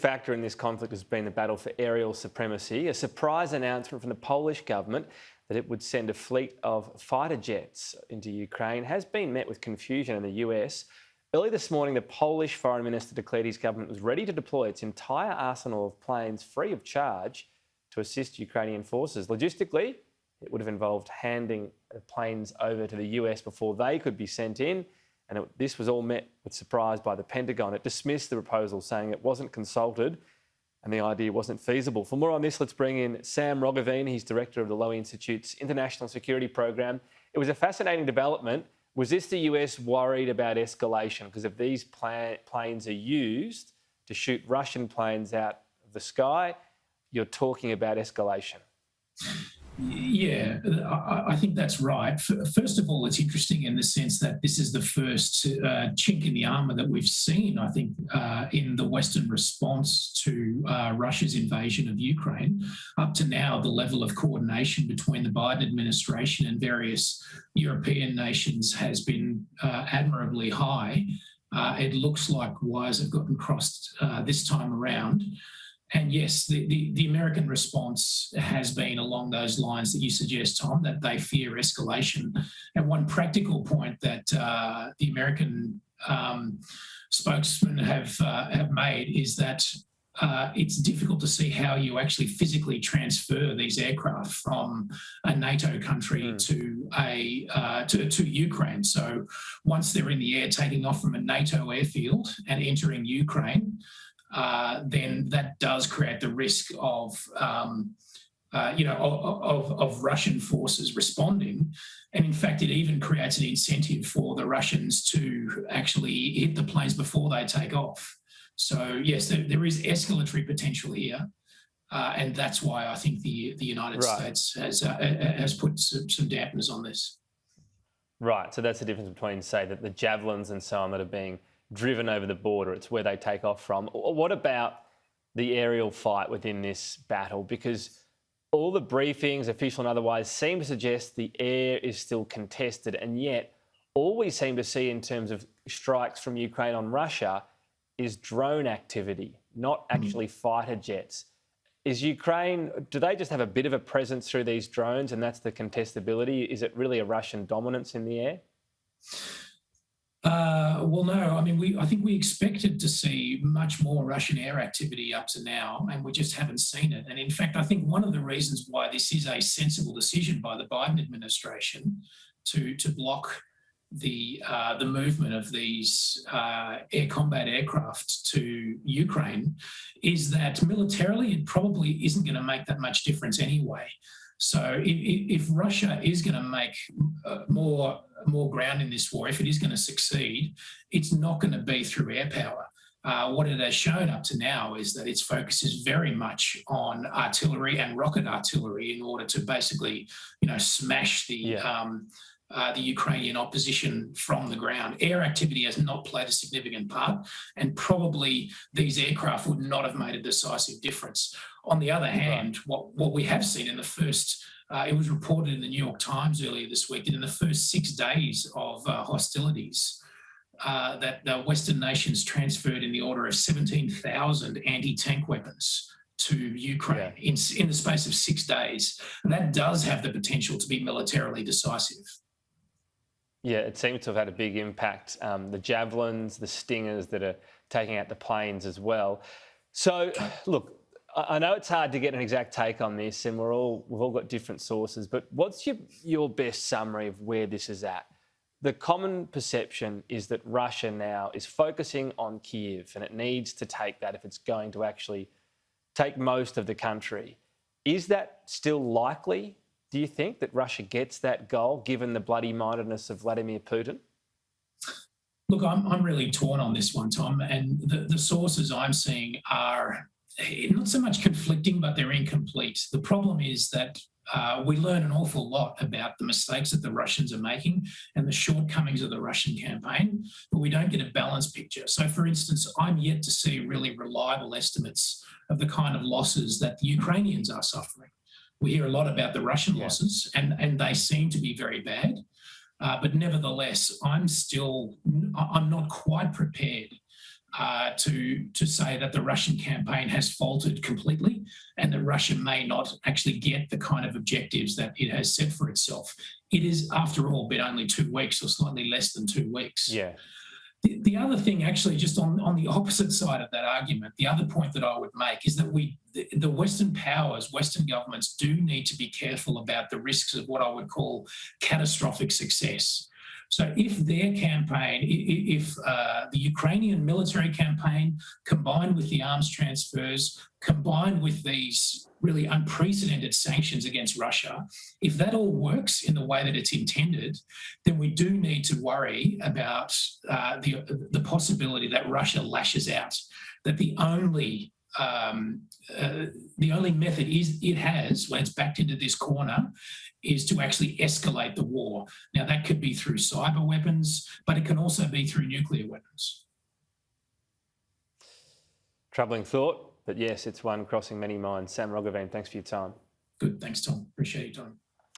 factor in this conflict has been the battle for aerial supremacy. A surprise announcement from the Polish government that it would send a fleet of fighter jets into Ukraine has been met with confusion in the US. Early this morning, the Polish foreign minister declared his government was ready to deploy its entire arsenal of planes free of charge to assist Ukrainian forces. Logistically, it would have involved handing the planes over to the US before they could be sent in. And this was all met with surprise by the Pentagon. It dismissed the proposal, saying it wasn't consulted and the idea wasn't feasible. For more on this, let's bring in Sam Roggeveen. He's director of the Lowy Institute's International Security Program. It was a fascinating development. Was this the US worried about escalation? Because if these planes are used to shoot Russian planes out of the sky, you're talking about escalation. Yeah, I think that's right. First of all, it's interesting in the sense that this is the first chink in the armour that we've seen, I think, in the Western response to Russia's invasion of Ukraine. Up to now, the level of coordination between the Biden administration and various European nations has been admirably high. It looks like wires have gotten crossed this time around. And yes, the American response has been along those lines that you suggest, Tom, that they fear escalation. And one practical point that the American spokesmen have made is that it's difficult to see how you actually physically transfer these aircraft from a NATO country to Ukraine. So once they're in the air taking off from a NATO airfield and entering Ukraine, then that does create the risk of Russian forces responding. And in fact, it even creates an incentive for the Russians to actually hit the planes before they take off. So yes, there is escalatory potential here. And that's why I think the United States has put some dampeners on this. Right, so that's the difference between, say, that the javelins and so on that are being driven over the border, it's where they take off from. What about the aerial fight within this battle? Because all the briefings, official and otherwise, seem to suggest the air is still contested, and yet all we seem to see in terms of strikes from Ukraine on Russia is drone activity, not actually fighter jets. Is Ukraine, do they just have a bit of a presence through these drones and that's the contestability? Is it really a Russian dominance in the air? Well, no. I mean, I think we expected to see much more Russian air activity up to now, and we just haven't seen it. And in fact, I think one of the reasons why this is a sensible decision by the Biden administration to block the movement of these air combat aircraft to Ukraine is that militarily it probably isn't going to make that much difference anyway. So if Russia is going to make more ground in this war, if it is going to succeed, it's not going to be through air power. What it has shown up to now is that its focus is very much on artillery and rocket artillery in order to basically, smash the Ukrainian opposition from the ground. Air activity has not played a significant part, and probably these aircraft would not have made a decisive difference. On the other hand, what we have seen in the first, it was reported in the New York Times earlier this week that in the first 6 days of hostilities, that the Western nations transferred in the order of 17,000 anti-tank weapons to Ukraine in the space of 6 days. And that does have the potential to be militarily decisive. Yeah, it seems to have had a big impact. The javelins, the stingers that are taking out the planes as well. So, look, I know it's hard to get an exact take on this, and we've all got different sources. But what's your best summary of where this is at? The common perception is that Russia now is focusing on Kyiv, and it needs to take that if it's going to actually take most of the country. Is that still likely? Do you think that Russia gets that goal, given the bloody-mindedness of Vladimir Putin? Look, I'm really torn on this one, Tom, and the sources I'm seeing are not so much conflicting, but they're incomplete. The problem is that we learn an awful lot about the mistakes that the Russians are making and the shortcomings of the Russian campaign, but we don't get a balanced picture. So, for instance, I'm yet to see really reliable estimates of the kind of losses that the Ukrainians are suffering. We hear a lot about the Russian losses, and they seem to be very bad. But nevertheless, I'm not quite prepared to say that the Russian campaign has faltered completely and that Russia may not actually get the kind of objectives that it has set for itself. It is, after all, been only 2 weeks or slightly less than 2 weeks. Yeah. The other thing, actually, just on the opposite side of that argument, the other point that I would make is that the Western powers, Western governments do need to be careful about the risks of what I would call catastrophic success. So if their campaign, if the Ukrainian military campaign, combined with the arms transfers, combined with these really unprecedented sanctions against Russia, if that all works in the way that it's intended, then we do need to worry about the possibility that Russia lashes out, that the only method it has when it's backed into this corner is to actually escalate the war. Now, that could be through cyber weapons, but it can also be through nuclear weapons. Troubling thought, but yes, it's one crossing many minds. Sam Roggeveen, thanks for your time. Good, thanks, Tom. Appreciate your time.